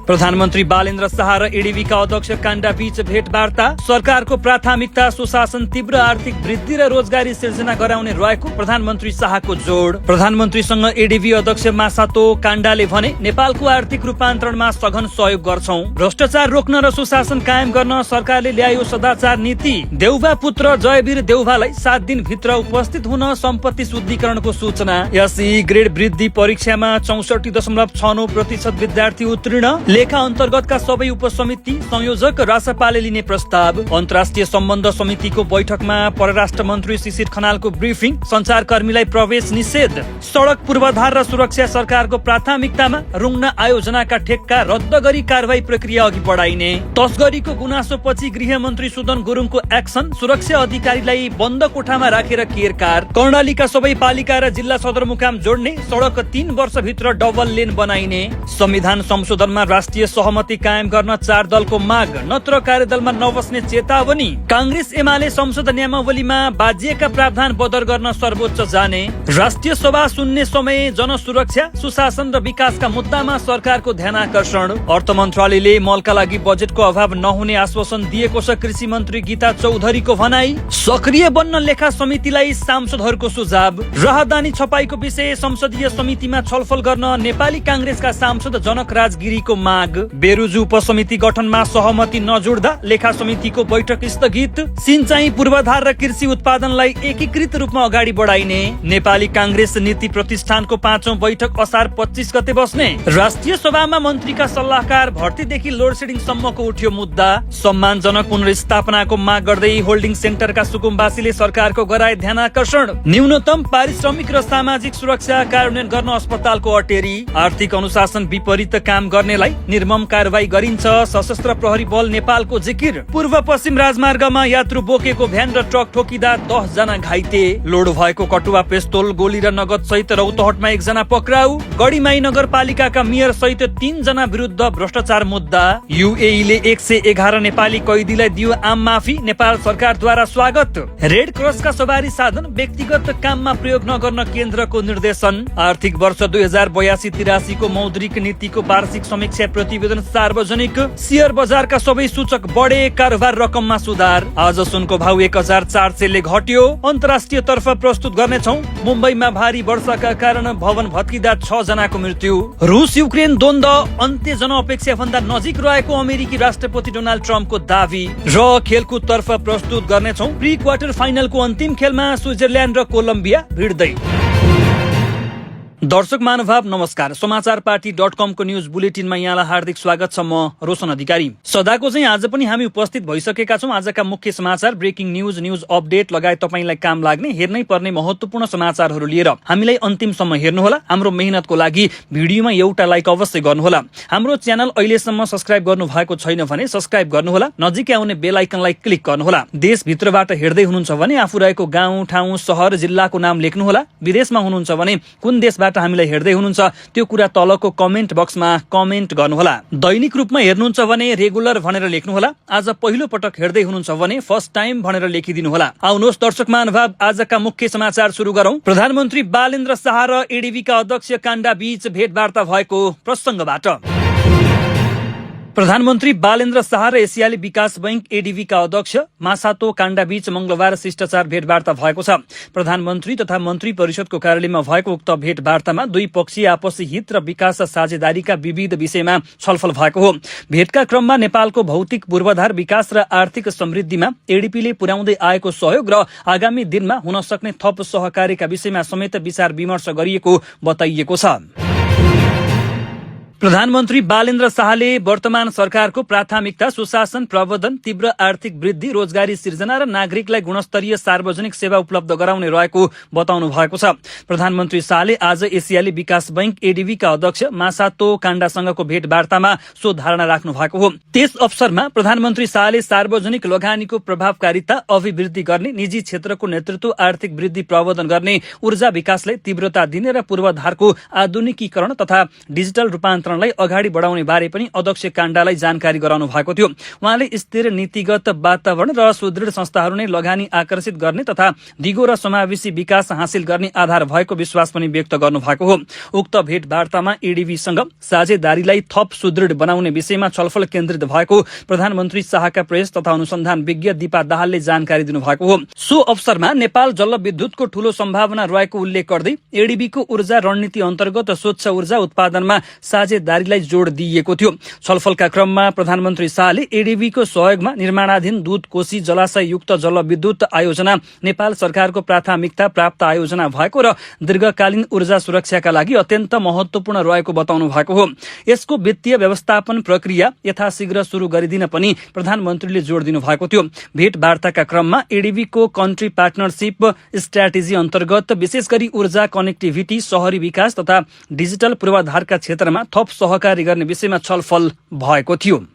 प्रधानमन्त्री बालेन्द्र शाह र एडीबीका अध्यक्ष काण्डा बीच भेटवार्ता। सरकारको प्राथमिकता सुशासन, तीव्र आर्थिक वृद्धि र रोजगारी सिर्जना गराउने रहेको प्रधानमन्त्री शाहको जोड। प्रधानमन्त्रीसँग एडीबी अध्यक्ष मासातो काण्डाले भने नेपालको आर्थिक रूपान्तरणमा सघन सहयोग गर्छौं। भ्रष्टाचार रोक्न र सुशासन कायम गर्न सरकारले ल्यायो सदाचार नीति। देउवा पुत्र जयवीर देउवालाई 7 दिनभित्र उपस्थित हुन सम्पत्ति शुद्धिकरणको सूचना। एसई ग्रेड वृद्धि परीक्षामा 64.69% विद्यार्थी उत्तीर्ण। लेखा अन्तर्गतका सबै उपसमिति संयोजक रासपाले लिने प्रस्ताव। अन्तर्राष्ट्रिय सम्बन्ध समितिको बैठकमा परराष्ट्र मन्त्री शिशिर खनालको ब्रिफिङ। संचारकर्मीलाई प्रवेश निषेध। सडक पूर्वाधार र सुरक्षा सरकारको प्राथमिकतामा। रुङ्न आयोजनाका ठेक्का रद्द गरी कारवाही प्रक्रिया अघि बढाइने। तस्करीको गुनासोपछि गृहमन्त्री सुदन गुरुङको एक्सन। सुरक्षा अधिकारीलाई बन्द कोठामा राखेर केरकार। कर्णालीका सबै पालिका र जिल्ला सदरमुकाम जोड्ने सडक 3 वर्षभित्र डबल लेन बनाइने। संविधान संशोधनमा राष्ट्रिय सहमति कायम गर्न 4 दलको माग। नत्र कार्यदलमा नबस्ने चेतावनी। कांग्रेस एमाले संसद नियमावलीमा बाजिएका प्रावधान बदर गर्न सर्वोच्च जाने। राष्ट्रिय सभा सुन्ने समय जनसुरक्षा, सुशासन र विकासका मुद्दामा सरकारको ध्यानाकर्षण। अर्थ मन्त्रालयले मलका लागि बजेटको अभाव नहुने आश्वासन दिएको छ कृषि मन्त्री गीता चौधरीको भनाई। सक्रिय बन्न लेखा समितिलाई सांसदहरूको सुझाव। राहदानी छपाईको विषय संसदीय समितिमा छलफल गर्न नेपाली कांग्रेसका सांसद जनक राज गिरीको माग। बेरुजु उपसमिति गठनमा सहमति नजुड्दा लेखा समितिको बैठक स्थगित। सिंचाई, पूर्वाधार र कृषि उत्पादनलाई एकीकृत रूपमा अगाडि बढाइने। नेपाली कांग्रेस नीति प्रतिष्ठानको 5औं बैठक असार 25 गते बस्ने। राष्ट्रिय सभामा मन्त्रीका सल्लाहकार भर्तीदेखि लोडसेडिङ सम्मको उठ्यो मुद्दा। सम्मानजनक पुनर्स्थापनाको माग गर्दै होल्डिङ सेन्टरका सुकुम्बासीले सरकारको गराए ध्यानाकर्षण। न्यूनतम पारिश्रमिक र सामाजिक सुरक्षा कार्यान्वयन गर्न अस्पतालको अटेरी। आर्थिक अनुशासन विपरीत काम गर्नेलाई निर्मम कारवाही गरिन्छ। सशस्त्र प्रहरी बल नेपालको जिकिर। पूर्व पश्चिम राजमार्गमा यात्रु बोकेको भ्यान र ट्रक ठोकिँदा 10 जना घाइते। लोड भएको कटुवा, पिस्तोल, गोली र नगद सहित रौतहटमा 1 जना पक्राउ। गढीमाई नगरपालिकाका मेयर सहित 3 जना विरुद्ध भ्रष्टाचार मुद्दा। युएईले 111 नेपाली कैदीलाई दियो आम माफी। नेपाल सरकारद्वारा स्वागत। रेड क्रसका सवारी साधन व्यक्तिगत काममा प्रयोग नगर्न केन्द्रको निर्देशन। आर्थिक वर्ष 2082-83 को मौद्रिक नीतिको वार्षिक समीक्षा प्रतिवेदन सार्वजनिक। शेयर बजारका सबै सूचक बढे, कारोबार रकममा सुधार। आज सुनको भाउ 1400 ले घट्यो। अन्तर्राष्ट्रिय तर्फ प्रस्तुत गर्नेछौं। मुम्बईमा भारी वर्षाका कारण भवन भत्किँदा 6 जनाको मृत्यु। रुस युक्रेन द्वन्द्व अन्त्य जनअपेक्षा भन्दा नजिक रहेको अमेरिकी राष्ट्रपति डोनाल्ड ट्रम्पको दावी। र खेलकुद तर्फ प्रस्तुत गर्नेछौं। प्री क्वार्टर फाइनलको अन्तिम खेलमा स्विजरल्यान्ड र कोलम्बिया भिड्दै। दर्शक महानुभाव नमस्कार। समाचार पार्टी.com को न्यूज बुलेटिनमा यहाँलाई हार्दिक स्वागत छ। म रोशन अधिकारी। सदाको चाहिँ आज पनि हामी उपस्थित भइसकेका छौं। आजका मुख्य समाचार, ब्रेकिङ न्यूज, न्यूज अपडेट लगायत तपाईलाई काम लाग्ने, हेर्नै पर्ने महत्त्वपूर्ण समाचारहरू लिएर हामीलाई अन्तिमसम्म हेर्नुहोला। हाम्रो मेहनतको लागि भिडियोमा एउटा लाइक अवश्य गर्नुहोला। हाम्रो च्यानल अहिलेसम्म सब्स्क्राइब गर्नु भएको छैन भने सब्स्क्राइब गर्नुहोला। नजिकै आउने बेल आइकनलाई क्लिक गर्नुहोला। देशभित्रबाट हेर्दै हुनुहुन्छ भने आफू रहेको गाउँ, ठाउँ, शहर, जिल्लाको नाम लेख्नुहोला। विदेशमा हुनुहुन्छ भने कुन देशबाट हामीलाई हेर्दै हुनुहुन्छ त्यो कुरा तलको कमेन्ट बक्समा कमेन्ट गर्नुहोला। दैनिक रूपमा हेर्नुहुन्छ भने रेगुलर भनेर लेख्नुहोला। आज पहिलो पटक हेर्दै हुनुहुन्छ भने फर्स्ट टाइम भनेर लेखिदिनुहोला। आउनुहोस् दर्शक महानुभाव, आजका मुख्य समाचार सुरु गरौं। प्रधानमन्त्री बालेन्द्र शाह र एडीबीका अध्यक्ष काण्डा बीच भेटवार्ता भएको प्रसंगबाट। प्रधानमन्त्री बालेन्द्र शाह र एसियाली विकास बैंक एडीबीका अध्यक्ष मासातो काण्डा बीच मंगलबार शिष्टाचार भेटवार्ता भएको छ। प्रधानमन्त्री तथा मन्त्री परिषदको कार्यालयमा भएको उक्त भेटवार्तामा दुई पक्षीय आपसी हित र विकास साझेदारीका विविध विषयमा छलफल भएको हो। भेटका क्रममा नेपालको भौतिक पूर्वाधार विकास र आर्थिक समृद्धिमा एडीबीले पुर्याउँदै आएको सहयोग र आगामी दिनमा हुन सक्ने थप सहकार्यका विषयमा समेत विचार विमर्श गरिएको बताइएको छ। प्रधानमन्त्री बालेन्द्र शाहले वर्तमान सरकारको प्राथमिकता सुशासन, प्रवर्धन, तीव्र आर्थिक वृद्धि, रोजगारी सिर्जना र नागरिकलाई गुणस्तरीय सार्वजनिक सेवा उपलब्ध गराउने रहेको बताउनु भएको छ। प्रधानमन्त्री शाहले आज एसियाली विकास बैंक एडीबीका अध्यक्ष मासातो काण्डासँगको भेटवार्तामा सो धारणा राख्नु भएको हो। त्यस अवसरमा प्रधानमन्त्री शाहले सार्वजनिक लगानीको प्रभावकारिता अभिवृद्धि गर्ने, निजी क्षेत्रको नेतृत्व, आर्थिक वृद्धि प्रवर्धन गर्ने, ऊर्जा विकासलाई तीव्रता दिने र पूर्वाधारको आधुनिकीकरण तथा डिजिटल रूपान्तरण रूपान्तरणलाई अगाडि बढाउने बारे पनि अध्यक्ष काण्डालाई जानकारी गराउनु भएको थियो। उहाँले स्थिर नीतिगत वातावरण र सुदृढ संस्थाहरू नै लगानी आकर्षित गर्ने तथा दिगो र समावेशी विकास हासिल गर्ने आधार भएको विश्वास पनि व्यक्त गर्नु भएको हो। उक्त भेटवार्तामा एडीबीसँग साझेदारीलाई थप सुदृढ बनाउने विषयमा छलफल केन्द्रित भएको प्रधानमन्त्री शाहका प्रेस तथा अनुसन्धान विज्ञ दीपा दाहालले जानकारी दिनुभएको हो। सो अवसरमा नेपाल जलविद्युतको ठूलो सम्भावना रहेको उल्लेख गर्दै एडीबीको ऊर्जा रणनीति अन्तर्गत स्वच्छ ऊर्जा उत्पादनमा साझेदारीलाई जोड दिइएको थियो। छलफलका क्रममा प्रधानमन्त्री शाहले एडीबीको सहयोगमा निर्माणाधीन दुध कोशी जलाशय युक्त जलविद्युत आयोजना नेपाल सरकारको प्राथमिकता प्राप्त आयोजना भएको र दीर्घकालीन ऊर्जा सुरक्षाका लागि अत्यन्त महत्वपूर्ण रहेको बताउनु भएको हो। यसको वित्तीय व्यवस्थापन प्रक्रिया यथाशीघ्र शुरू गरिदिन पनि प्रधानमन्त्रीले जोड दिनु भएको थियो। भेटवार्ताका क्रममा एडीबीको कन्ट्री पार्टनरशिप स्ट्राटेजी अन्तर्गत विशेष गरी ऊर्जा कनेक्टिभिटी, शहरी विकास तथा डिजिटल पूर्वाधारका क्षेत्रमा थप सहकारी गर्ने विषयमा छलफल भएको थियो।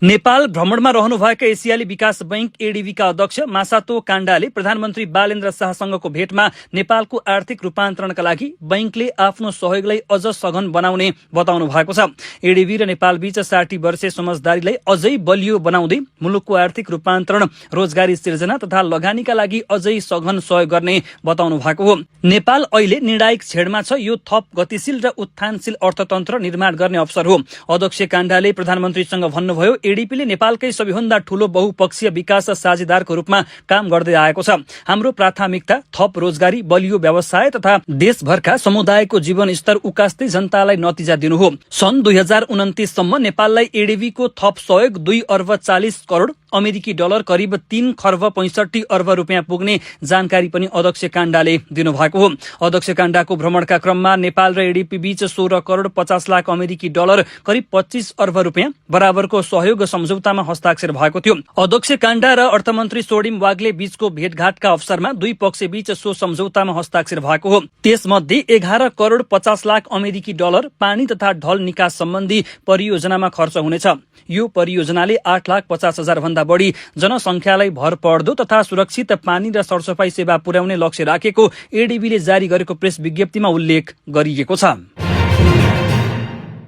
नेपाल भ्रमणमा रहनुभएका एसियाली विकास बैंक एडीबीका अध्यक्ष मासातो काण्डाले प्रधानमन्त्री बालेन्द्र शाहसँगको भेटमा नेपालको आर्थिक रूपान्तरणका लागि बैंकले आफ्नो सहयोगलाई अझ सघन बनाउने बताउनु भएको छ। एडीबी र नेपाल बीच 60 वर्षे समझदारीलाई अझै बलियो बनाउँदै मुलुकको आर्थिक रूपान्तरण, रोजगारी सिर्जना तथा लगानीका लागि अझै सघन सहयोग गर्ने बताउनु भएको हो। नेपाल अहिले निर्णायक छेडमा छ। यो थप गतिशील र उत्थानशील अर्थतन्त्र निर्माण गर्ने अवसर हो। अध्यक्ष काण्डाले प्रधानमन्त्रीसँग भन्नुभयो, एडीपीले नेपालकै सबैभन्दा ठूलो बहुपक्षीय विकास साझेदारको रूपमा काम गर्दै आएको छ। हाम्रो प्राथमिकता थप रोजगारी, बलियो व्यवसाय तथा देशभरका समुदायको जीवन स्तर उकास्दै जनतालाई नतिजा दिनु हो। सन् 2029 सम्म नेपाललाई एडीबीको थप सहयोग 2 अर्ब 40 करोड अमेरिकी डलर करिब 3 खर्ब 65 अर्ब रुपियाँ पुग्ने जानकारी पनि अध्यक्ष काण्डाले दिनुभएको हो। अध्यक्ष काण्डाको भ्रमणका क्रममा नेपाल र एडीपी बीच 16 करोड 50 लाख अमेरिकी डलर करिब 25 अर्ब रुपियाँ बराबरको सहयोग सम्झौतामा हस्ताक्षर भएको थियो। अध्यक्ष काण्डा र अर्थमन्त्री सोडिम वाग्ले बीचको भेटघाटका अवसरमा दुई पक्ष बीच सो सम्झौतामा हस्ताक्षर भएको हो। त्यसमध्ये 11 करोड 50 लाख अमेरिकी डलर पानी तथा ढल निकास सम्बन्धी परियोजनामा खर्च हुनेछ। यो परियोजनाले 8,50,000 भन्दा बढी जनसंख्यालाई भर पर्दो तथा सुरक्षित पानी र सरसफाई सेवा पुर्याउने लक्ष्य राखेको एडीबीले जारी गरेको प्रेस विज्ञप्तिमा उल्लेख गरिएको छ।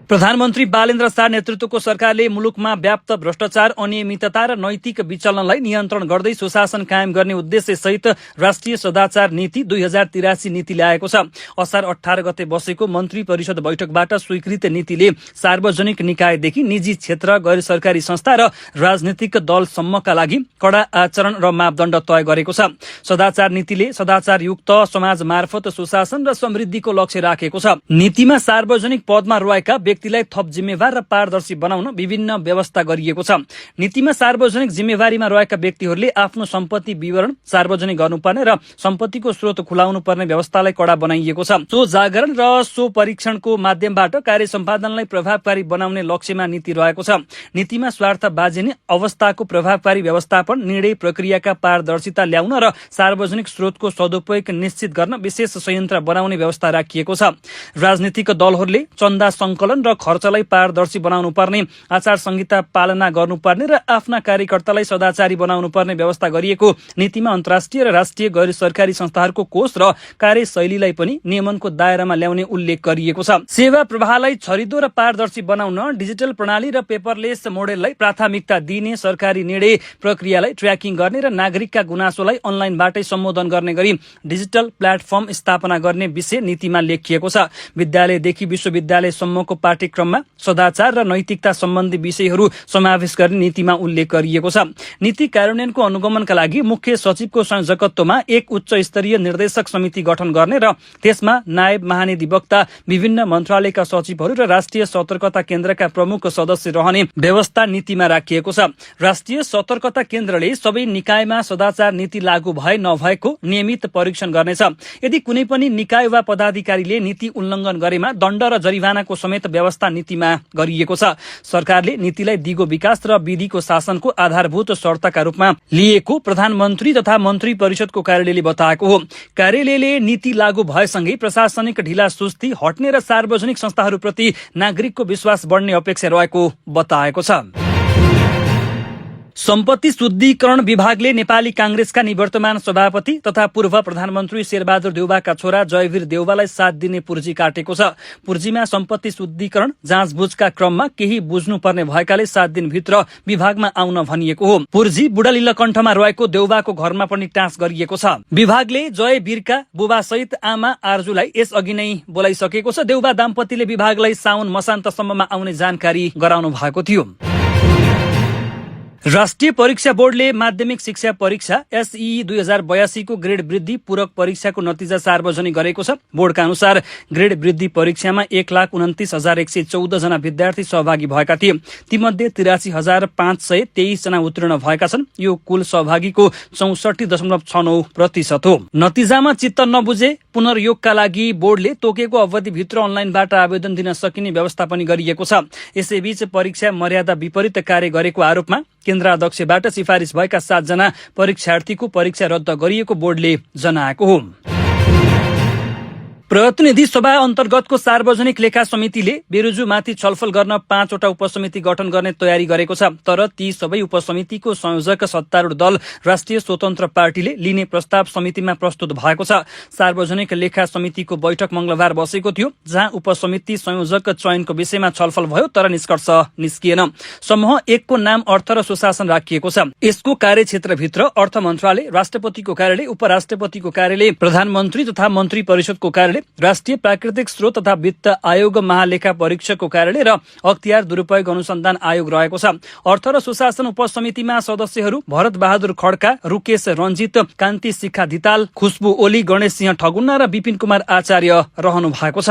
प्रधानमन्त्री बालेन्द्र शाह नेतृत्वको सरकारले मुलुकमा व्याप्त भ्रष्टाचार, अनियमितता र नैतिक विचलनलाई नियन्त्रण गर्दै सुशासन कायम गर्ने उद्देश्य सहित राष्ट्रिय सदाचार नीति 2083 नीति ल्याएको छ। असार 18 गते बसेको मन्त्री परिषद बैठकबाट स्वीकृत नीतिले सार्वजनिक निकायदेखि निजी क्षेत्र, गैर सरकारी संस्था र राजनीतिक दलसम्मका लागि कडा आचरण र मापदण्ड तय गरेको छ। सदाचार नीतिले सदाचारयुक्त समाज मार्फत सुशासन र समृद्धिको लक्ष्य राखेको छ। नीतिमा सार्वजनिक पदमा रहेका व्यक्तिलाई थप जिम्मेवार र पारदर्शी बनाउन विभिन्न व्यवस्था गरिएको छ। नीतिमा सार्वजनिक जिम्मेवारीमा रहेका व्यक्तिहरूले आफ्नो सम्पत्ति विवरण सार्वजनिक गर्नुपर्ने र सम्पत्तिको स्रोत खुलाउनु पर्ने व्यवस्थालाई कडा बनाइएको छ। सो जागरण र सो परीक्षणको माध्यमबाट कार्य सम्पादनलाई प्रभावकारी बनाउने लक्ष्यमा नीति रहेको छ। नीतिमा स्वार्थ बाजिने अवस्थाको प्रभावकारी व्यवस्थापन, निर्णय प्रक्रियाका पारदर्शिता ल्याउन र सार्वजनिक स्रोतको सदुपयोग निश्चित गर्न विशेष संयन्त्र बनाउने व्यवस्था राखिएको छ। राजनीतिक दलहरूले चन्दा संकलन र खर्चलाई पारदर्शी बनाउनु पर्ने, आचार संहिता पालना गर्नुपर्ने र आफ्ना कार्यकर्तालाई सदाचारी बनाउनु पर्ने व्यवस्था गरिएको नीतिमा अन्तर्राष्ट्रिय र राष्ट्रिय गैर सरकारी संस्थाहरूको कोष र कार्यशैलीलाई पनि नियमनको दायरामा ल्याउने उल्लेख गरिएको छ। सेवा प्रवाहलाई छरिदो र पारदर्शी बनाउन डिजिटल प्रणाली र पेपरलेस मोडेललाई प्राथमिकता दिने, सरकारी निर्णय प्रक्रियालाई ट्र्याकिङ गर्ने र नागरिकका गुनासोलाई अनलाइनबाटै सम्बोधन गर्ने गरी डिजिटल प्लेटफर्म स्थापना गर्ने विषय नीतिमा लेखिएको छ। विद्यालयदेखि विश्वविद्यालयसम्मको पाठ्यक्रममा सदाचार र नैतिकता सम्बन्धी विषयहरू समावेश गर्ने नीतिमा उल्लेख गरिएको छ। नीति कार्यान्वयनको अनुगमनका लागि मुख्य सचिवको संयोजकत्वमा एक उच्च स्तरीय निर्देशक समिति गठन गर्ने र त्यसमा नायब महानिधिवक्ता, विभिन्न मन्त्रालयका सचिवहरू र राष्ट्रिय सतर्कता केन्द्रका प्रमुख सदस्य रहने व्यवस्था नीतिमा राखिएको छ। राष्ट्रिय सतर्कता केन्द्रले सबै निकायमा सदाचार नीति लागू भए नभएको नियमित परीक्षण गर्नेछ। यदि कुनै पनि निकाय वा पदाधिकारीले नीति उल्लङ्घन गरेमा दण्ड र जरिवानाको समेत व्यवस्था नीतिमा गरिएको छ। सरकारले नीतिलाई दिगो विकास र विधिको शासनको आधारभूत शर्तका रूपमा लिएको प्रधानमन्त्री तथा मन्त्री परिषदको कार्यालयले बताएको हो। कार्यालयले नीति लागू भएसँगै प्रशासनिक ढिला सुस्ती हट्ने र सार्वजनिक संस्थाहरूप्रति नागरिकको विश्वास बढ्ने अपेक्षा रहेको बताएको छ। सम्पत्ति शुद्धिकरण विभागले नेपाली कांग्रेसका निवर्तमान सभापति तथा पूर्व प्रधानमन्त्री शेरबहादुर देउवाका छोरा जयवीर देउवालाई 7 दिने पूर्जी काटेको छ। पूर्जीमा सम्पत्ति शुद्धिकरण जाँचबुझका क्रममा केही बुझ्नुपर्ने भएकाले 7 दिनभित्र विभागमा आउन भनिएको हो। पूर्जी बुढालीलकण्ठमा रहेको देउवाको घरमा पनि टाँस गरिएको छ। विभागले जयवीरका बुबासहित आमा आर्जुलाई यसअघि नै बोलाइसकेको छ। देउवा दाम्पतिले विभागलाई साउन मसान्तसम्ममा आउने जानकारी गराउनु भएको थियो। राष्ट्रिय परीक्षा बोर्डले माध्यमिक शिक्षा परीक्षा एसई 2082 को ग्रेड वृद्धि पूरक परीक्षाको नतिजा सार्वजनिक गरेको छ। बोर्डका अनुसार ग्रेड वृद्धि परीक्षामा 1,29,114 जना विद्यार्थी सहभागी भएका थिए। तीमध्ये 83,523 जना उत्तीर्ण भएका छन्। यो कुल सहभागीको 64.69% हो। नतिजामा चित्त नबुझे पुनर्योगका लागि बोर्डले तोकेको अवधिभित्र अनलाइनबाट आवेदन दिन सकिने व्यवस्था पनि गरिएको छ। यसैबीच परीक्षा मर्यादा विपरीत कार्य गरेको आरोपमा केन्द्राध्यक्षबाट सिफारिस भएका 7 जना परीक्षार्थीको परीक्षा रद्द गरिएको बोर्डले जनाएको हो। प्रतिनिधि सभा अन्तर्गतको सार्वजनिक लेखा समितिले बेरोजुमाथि छलफल गर्न 5 वटा उपसमिति गठन गर्ने तयारी गरेको छ। तर ती सबै उपसमितिको संयोजक सत्तारूढ दल राष्ट्रिय स्वतन्त्र पार्टीले लिने प्रस्ताव समितिमा प्रस्तुत भएको छ। सार्वजनिक लेखा समितिको बैठक मंगलबार बसेको थियो, जहाँ उपसमिति संयोजक चयनको विषयमा छलफल भयो, तर निष्कर्ष निस्किएन। समूह 1 को नाम अर्थ र सुशासन राखिएको छ। यसको कार्यक्षेत्रभित्र अर्थ मन्त्रालय, राष्ट्रपतिको कार्यालय, उपराष्ट्रपतिको कार्यालय, प्रधानमन्त्री तथा मन्त्री परिषदको कार्यालय, राष्ट्रिय प्राकृतिक स्रोत तथा वित्त आयोग, महालेखा परीक्षकको कार्यालय र अख्तियार दुरूपयोग अनुसन्धान आयोग रहेको छ। अर्थ र सुशासन उपसमितिमा सदस्यहरू भरत बहादुर खड्का, रुकेश रञ्जित, कान्ति शिखा धिताल, खुशबु ओली, गणेश सिंह ठगुन्ना र विपिन कुमार आचार्य रहनु भएको छ।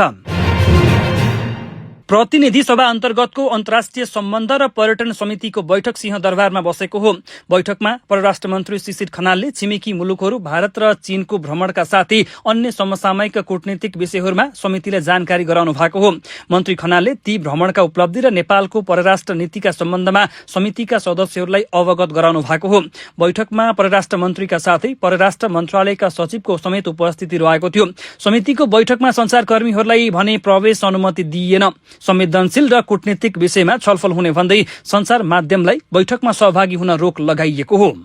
प्रतिनिधि सभा अन्तर्गतको अन्तर्राष्ट्रिय सम्बन्ध र पर्यटन समितिको बैठक सिंहदरबारमा बसेको हो। बैठकमा परराष्ट्र मन्त्री शिशिर खनालले छिमेकी मुलुकहरू भारत र चीनको भ्रमणका साथै अन्य समसामयिक कूटनीतिक विषयहरूमा समितिलाई जानकारी गराउनु भएको हो। मन्त्री खनालले ती भ्रमणका उपलब्धि र नेपालको परराष्ट्र नीतिका सम्बन्धमा समितिका सदस्यहरूलाई अवगत गराउनु भएको हो। बैठकमा परराष्ट्र मन्त्रीका साथै परराष्ट्र मन्त्रालयका सचिवको समेत उपस्थिति रहेको थियो। समितिको बैठकमा संचारकर्मीहरूलाई भने प्रवेश अनुमति दिइएन। संवेदनशील र कूटनीतिक विषयमा छलफल हुने भन्दै संचार माध्यमलाई बैठकमा सहभागी हुन रोक लगाइएको हो।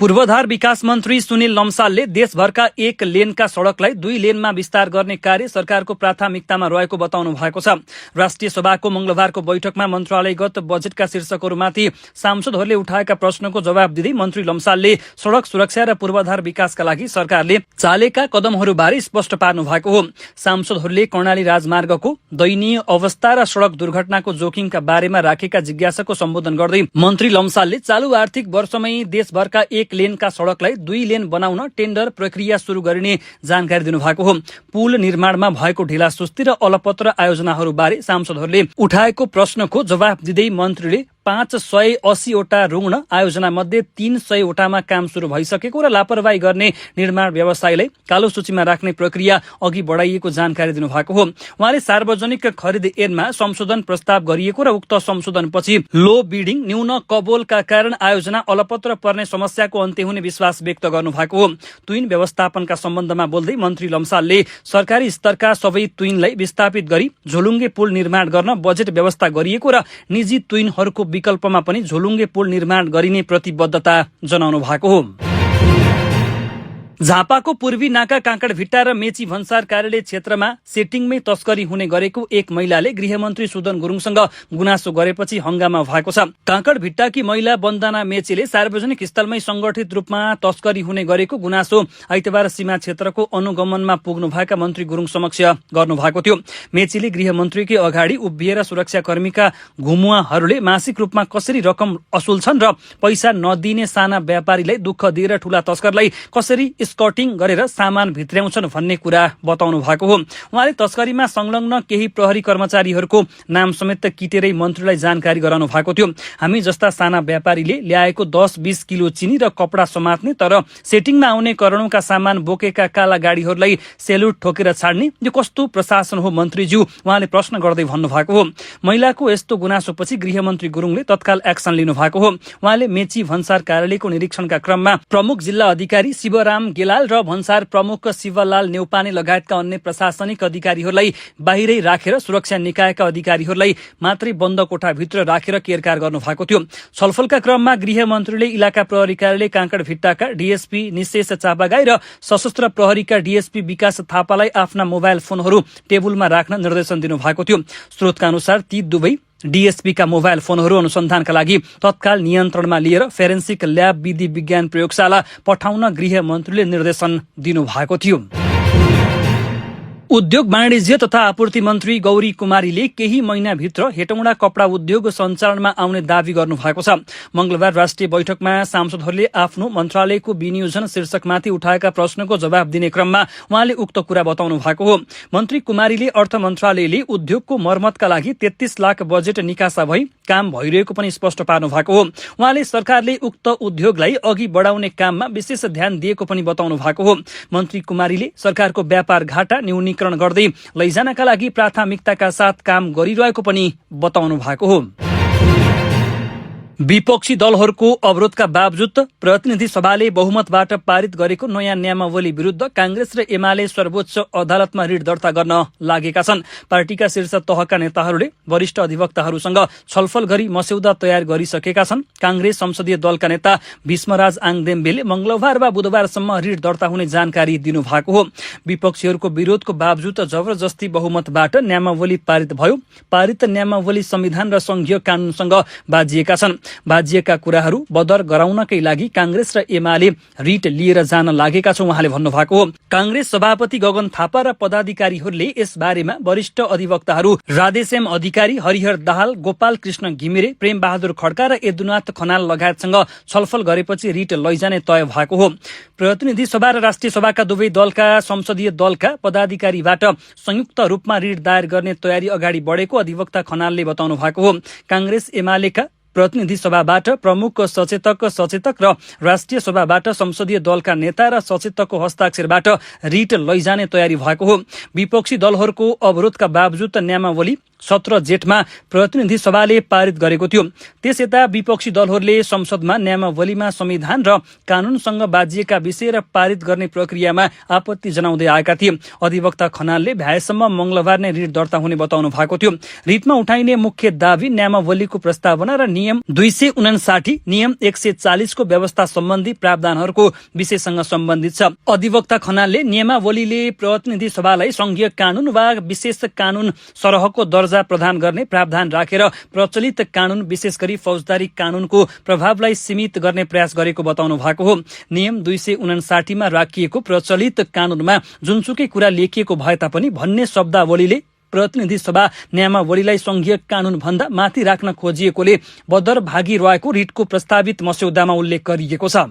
पूर्वाधार विकास मन्त्री सुनिल लम्सालले देशभरका 1 लेनका सड़कलाई 2 लेनमा विस्तार गर्ने कार्य सरकारको प्राथमिकतामा रहेको बताउनु भएको छ। राष्ट्रिय सभाको मंगलबारको बैठकमा मन्त्रालयगत बजेटका शीर्षकहरूमाथि सांसदहरूले उठाएका प्रश्नको जवाब दिँदै मन्त्री लम्सालले सड़क सुरक्षा र पूर्वाधार विकासका लागि सरकारले चालेका कदमहरूबारे स्पष्ट पार्नु भएको हो। सांसदहरूले कर्णाली राजमार्गको दयनीय अवस्था र सड़क दुर्घटनाको जोखिमका बारेमा राखेका जिज्ञासाको सम्बोधन गर्दै मन्त्री लम्सालले चालू आर्थिक वर्षमै देशभरका 1 लेनका सड़कलाई 2 लेन बनाउन टेन्डर प्रक्रिया शुरू गरिने जानकारी दिनुभएको हो। पुल निर्माणमा भएको ढिलासुस्ती र अलपत्र आयोजनाहरूबारे सांसदहरूले उठाएको प्रश्नको जवाब दिँदै मन्त्रीले 580 वटा रुग्ण आयोजना मध्ये 300 वटामा काम शुरू भइसकेको र लापरवाही गर्ने निर्माण व्यवसायलाई कालो सूचीमा राख्ने प्रक्रिया अघि बढाइएको जानकारी दिनुभएको हो। उहाँले सार्वजनिक खरिद ऐनमा संशोधन प्रस्ताव गरिएको र उक्त संशोधनपछि लो बिडिङ, न्यून कबोलका कारण आयोजना अलपत्र पर्ने समस्याको अन्त्य हुने विश्वास व्यक्त गर्नुभएको हो। तुइन व्यवस्थापनका सम्बन्धमा बोल्दै मन्त्री लम्सालले सरकारी स्तरका सबै तुइनलाई विस्थापित गरी झोलुङ्गे पुल निर्माण गर्न बजेट व्यवस्था गरिएको र निजी तुइनहरूको विकल्पमा पनि झोलुङ्गे पुल निर्माण गरिने प्रतिबद्धता जनाउनु भएको हो। झापाको पूर्वी नाका काँकडभिट्टा र मेची भन्सार कार्यालय क्षेत्रमा सेटिङमै तस्करी हुने गरेको एक महिलाले गृहमन्त्री सुदन गुरुङसँग गुनासो गरेपछि हंगामा भएको छ। काँकडभिट्टाकी महिला वन्दना मेचीले सार्वजनिक स्थलमै संगठित रूपमा तस्करी हुने गरेको गुनासो आइतबार सीमा क्षेत्रको अनुगमनमा पुग्नु भएका मन्त्री गुरुङ समक्ष गर्नु भएको थियो। मेचीले गृहमन्त्रीकै अगाडि उभिएर सुरक्षाकर्मीका घुमुवाहरूले मासिक रूपमा कसरी रकम असुल्छन् र पैसा नदिने साना व्यापारीलाई दुःख दिएर ठूला तस्करलाई कसरी स्कटिङ गरेर सामान भित्र्याउँछन् भन्ने कुरा बताउनु भएको हो। उहाँले तस्करीमा संलग्न केही प्रहरी कर्मचारीहरूको नाम समेत किटेरै मन्त्रीलाई जानकारी गराउनु भएको थियो। हामी जस्ता साना व्यापारीले ल्याएको 10-20 किलो चिनी र कपडा समात्ने तर सेटिङमा आउने करोडौंका सामान बोकेका काला गाडीहरूलाई सेल्युट ठोकेर छाड्ने यो कस्तो प्रशासन हो मन्त्रीज्यू, उहाँले प्रश्न गर्दै भन्नुभएको हो। महिलाको यस्तो गुनासोपछि गृहमन्त्री गुरुङले तत्काल एक्सन लिनु भएको हो। उहाँले मेची भन्सार कार्यालयको निरीक्षणका क्रममा प्रमुख जिल्ला अधिकारी शिवराम गेलाल र भन्सार प्रमुख शिवलाल नेउपाने लगायतका अन्य प्रशासनिक अधिकारीहरूलाई बाहिरै राखेर सुरक्षा निकायका अधिकारीहरूलाई मात्रै बन्द कोठाभित्र राखेर केरकार गर्नु भएको थियो। छलफलका क्रममा गृहमन्त्रीले इलाका प्रहरी कार्यालय काँकड भिट्टाका डीएसपी निशेष चापागाई र सशस्त्र प्रहरीका डीएसपी विकास थापालाई आफ्ना मोबाइल फोनहरू टेबुलमा राख्न निर्देशन दिनुभएको थियो। स्रोतका अनुसार ती दुवै डीएसपी का मोबाइल फोनहरू अनुसन्धानका लागि तत्काल नियन्त्रणमा लिएर फोरेन्सिक ल्याब विधि विज्ञान प्रयोगशाला पठाउन गृहमन्त्रीले निर्देशन दिनुभएको थियो। उद्योग वाणिज्य तथा आपूर्ति मन्त्री गौरी कुमारीले केही महिनाभित्र हेटौँडा कपडा उद्योग सञ्चालनमा आउने दावी गर्नु भएको छ। मंगलबार राष्ट्रिय बैठकमा सांसदहरूले आफ्नो मन्त्रालयको विनियोजन शीर्षकमाथि उठाएका प्रश्नको जवाब दिने क्रममा उहाँले उक्त कुरा बताउनु भएको हो। मन्त्री कुमारीले अर्थ मन्त्रालयले उद्योगको मर्मतका लागि 33 लाख बजेट निकासा भई काम भइरहेको पनि स्पष्ट पार्नु भएको हो। उहाँले सरकारले उक्त उद्योगलाई अघि बढाउने काममा विशेष ध्यान दिएको पनि बताउनु भएको हो। मन्त्री कुमारीले सरकारको व्यापार घाटा न्यूनीकरण गर्दै लैजानका लागि प्राथमिकताका साथ काम गरिरहेको पनि बताउनु भएको हो। विपक्षी दलहरूको अवरोधका बावजुद प्रतिनिधि सभाले बहुमतबाट पारित गरेको नयाँ नियमावली विरुद्ध कांग्रेस र एमाले सर्वोच्च अदालतमा रिट दर्ता गर्न लागेका छन्। पार्टीका शीर्ष तहका नेताहरूले वरिष्ठ अधिवक्ताहरूसँग छलफल गरी मस्यौदा तयार गरिसकेका छन्। कांग्रेस संसदीय दलका नेता भीष्मराज आङदेम्बेले मंगलबार वा बुधबारसम्म रिट दर्ता हुने जानकारी दिनुभएको हो। विपक्षीहरूको विरोधको बावजुद जबरजस्ती बहुमतबाट नियमावली पारित भयो। पारित नियमावली संविधान र संघीय कानूनसँग बाजिएका छन्। बाजिएका कुराहरू बदर गराउनकै लागि कांग्रेस र एमाले रिट लिएर जान लागेका छौं उहाँले भन्नुभएको हो। कांग्रेस सभापति गगन थापा र पदाधिकारीहरूले यस बारेमा वरिष्ठ अधिवक्ताहरू राधेश्याम अधिकारी, हरिहर दाहाल, गोपाल कृष्ण घिमिरे, प्रेम बहादुर खड्का र यदुनाथ खनाल लगायतसँग छलफल गरेपछि रिट लैजाने तय भएको हो। प्रतिनिधि सभा र राष्ट्रिय सभाका दुवै दलका संसदीय दलका पदाधिकारीबाट संयुक्त रूपमा रिट दायर गर्ने तयारी अगाडि बढेको अधिवक्ता खनालले बताउनु भएको हो। कांग्रेस एमालेका प्रतिनिधि सभाबाट प्रमुख सचेतक र राष्ट्रिय सभाबाट संसदीय दलका नेता र सचेतकको हस्ताक्षरबाट रिट लैजाने तयारी भएको हो। विपक्षी दलहरूको अवरोधका बावजुद नियमावली 17 जेठमा प्रतिनिधि सभाले पारित गरेको थियो। त्यसयता विपक्षी दलहरूले संसदमा नियमावलीमा संविधान र कानूनसँग बाजिएका विषय र पारित गर्ने प्रक्रियामा आपत्ति जनाउँदै आएका थिए। अधिवक्ता खनालले भ्याएसम्म मंगलबार नै रिट दर्ता हुने बताउनु भएको थियो। रिटमा उठाइने मुख्य दावी नियमावलीको प्रस्तावना र नियम 259, नियम 140 को व्यवस्था सम्बन्धी प्रावधानहरूको विषयसँग सम्बन्धित छ। अधिवक्ता खनालले नियमावलीले प्रतिनिधि सभालाई संघीय कानून वा विशेष कानून सरहको दर्जा प्रदान गर्ने प्रावधान राखेर प्रचलित कानून विशेष गरी फौजदारी कानूनको प्रभावलाई सीमित गर्ने प्रयास गरेको बताउनु भएको हो। नियम 259 मा राखिएको प्रचलित कानूनमा जुनसुकै कुरा लेखिएको भए तापनि भन्ने शब्दावलीले प्रतिनिधि सभा नियमावलीलाई संघीय कानून भन्दा माथि राख्न खोजिएकोले बदर भागी रहेको रिटको प्रस्तावित मस्यौदामा उल्लेख गरिएको छ।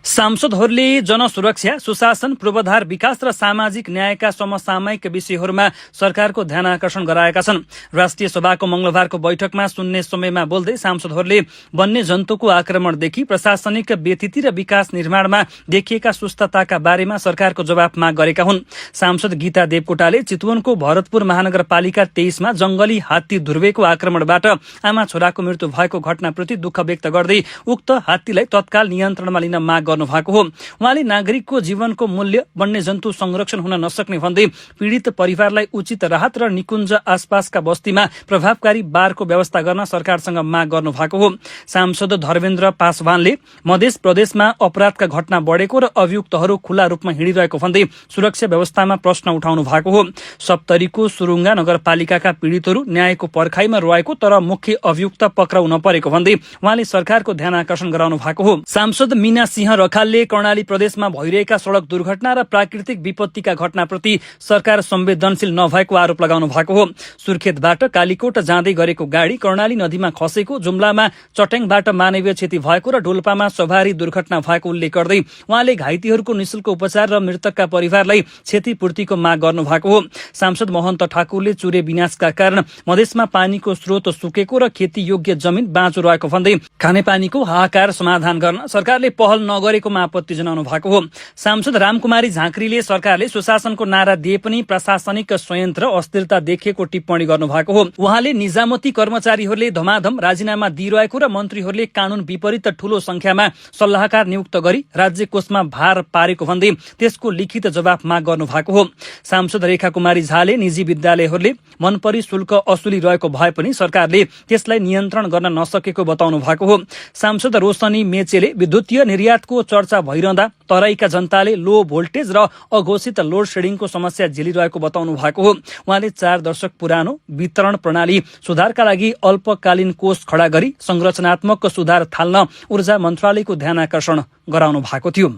सांसदहरूले जनसुरक्षा, सुशासन, पूर्वाधार विकास र सामाजिक न्यायका समसामयिक विषयहरूमा सरकारको ध्यान आकर्षण गराएका छन्। राष्ट्रिय सभाको मंगलबारको बैठकमा सुन्ने समयमा बोल्दै सांसदहरूले वन्य जन्तुको आक्रमणदेखि प्रशासनिक व्यथिति र विकास निर्माणमा देखिएका सुस्तताका बारेमा सरकारको जवाफ माग गरेका हुन्। सांसद गीता देवकोटाले चितवनको भरतपुर महानगरपालिका 23 मा जंगली हात्ती ध्रुवेको आक्रमणबाट आमा छोराको मृत्यु भएको घटनाप्रति दुःख व्यक्त गर्दै उक्त हात्तीलाई तत्काल नियन्त्रणमा लिन माग गर्नु भएको हो। उहाँले नागरिकको जीवनको मूल्य वन्यजन्तु संरक्षण हुन नसक्ने भन्दै पीडित परिवारलाई उचित राहत र निकुञ्ज आसपासका बस्तीमा प्रभावकारी बारको व्यवस्था गर्न सरकारसँग माग गर्नु भएको हो। सांसद धर्मेन्द्र पासवानले मध्य प्रदेशमा अपराधका घटना बढेको र अभियुक्तहरू खुला रूपमा हिँडिरहेको भन्दै सुरक्षा व्यवस्थामा प्रश्न उठाउनु भएको हो। सप्तरीको सुरुङ्गा नगरपालिकाका पीडितहरू न्यायको पर्खाइमा रहेको तर मुख्य अभियुक्त पक्राउ नपरेको भन्दै उहाँले सरकारको ध्यान आकर्षण गराउनु भएको हो। सांसद मीना सिंह रखालले कर्णाली प्रदेशमा भइरहेका सड़क दुर्घटना र प्राकृतिक विपत्तिका घटनाप्रति सरकार संवेदनशील नभएको आरोप लगाउनु भएको हो। सुर्खेतबाट कालीकोट जाँदै गरेको गाडी कर्णाली नदीमा खसेको, जुम्लामा चट्याङबाट मानवीय क्षति भएको र डोल्पामा सवारी दुर्घटना भएको उल्लेख गर्दै उहाँले घाइतेहरूको निशुल्क उपचार र मृतकका परिवारलाई क्षतिपूर्तिको माग गर्नु भएको हो। सांसद महन्त ठाकुरले चुरे विनाशका कारण मधेसमा पानीको स्रोत सुकेको र खेती योग्य जमिन बाँचो रहेको भन्दै खानेपानीको हाहाकार समाधान गर्न सरकारले पहल नगरे नगरेकोमा आपत्ति जनाउनु भएको हो। सांसद रामकुमारी झाँक्रीले सरकारले सुशासनको नारा दिए पनि प्रशासनिक संयन्त्र अस्थिरता देखिएको टिप्पणी गर्नु भएको हो। उहाँले निजामती कर्मचारीहरूले धमाधम राजीनामा दिइरहेको र मन्त्रीहरूले कानून विपरीत ठूलो संख्यामा सल्लाहकार नियुक्त गरी राज्य कोषमा भार पारेको भन्दै त्यसको लिखित जवाफ माग गर्नु भएको हो। सांसद रेखा कुमारी झाले निजी विद्यालयहरूले मनपरी शुल्क असुलिरहेको भए पनि सरकारले त्यसलाई नियन्त्रण गर्न नसकेको बताउनु भएको हो। सांसद रोशनी मेचेले विद्युतीय निर्यातको चर्चा भइरहँदा तराईका जनताले लो भोल्टेज र अघोषित लोड शेडिङको समस्या झेलिरहेको बताउनु भएको हो। उहाँले 4 दशक पुरानो वितरण प्रणाली सुधारका लागि अल्पकालीन कोष खडा गरी संरचनात्मक सुधार थाल्न ऊर्जा मन्त्रालयको ध्यान आकर्षण गराउनु भएको थियो।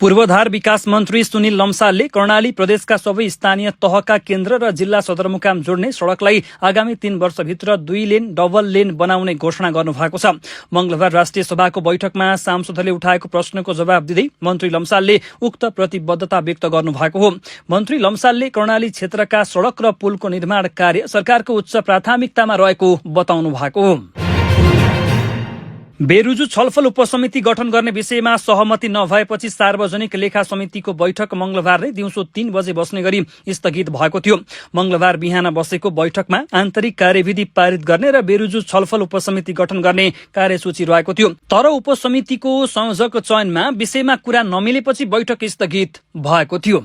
पूर्वाधार विकास मन्त्री सुनिल लम्सालले कर्णाली प्रदेशका सबै स्थानीय तहका केन्द्र र जिल्ला सदरमुकाम जोड्ने सड़कलाई आगामी 3 वर्षभित्र 2 लेन डबल लेन बनाउने घोषणा गर्नु भएको छ। मंगलबार राष्ट्रिय सभाको बैठकमा सांसदहरूले उठाएको प्रश्नको जवाब दिँदै मन्त्री लम्सालले उक्त प्रतिबद्धता व्यक्त गर्नु भएको हो। मन्त्री लम्सालले कर्णाली क्षेत्रका सड़क र पुलको निर्माण कार्य सरकारको उच्च प्राथमिकतामा रहेको बताउनु भएको हो। बेरुजु छलफल उपसमिति गठन गर्ने विषयमा सहमति नभएपछि सार्वजनिक लेखा समितिको बैठक मंगलबार नै दिउँसो 3 बजे बस्ने गरी स्थगित भएको थियो। मंगलबार बिहान बसेको बैठकमा आन्तरिक कार्यविधि पारित गर्ने र बेरुजु छलफल उपसमिति गठन गर्ने कार्यसूची रहेको थियो। तर उपसमितिको संयोजक चयनमा विषयमा कुरा नमिलेपछि बैठक स्थगित भएको थियो।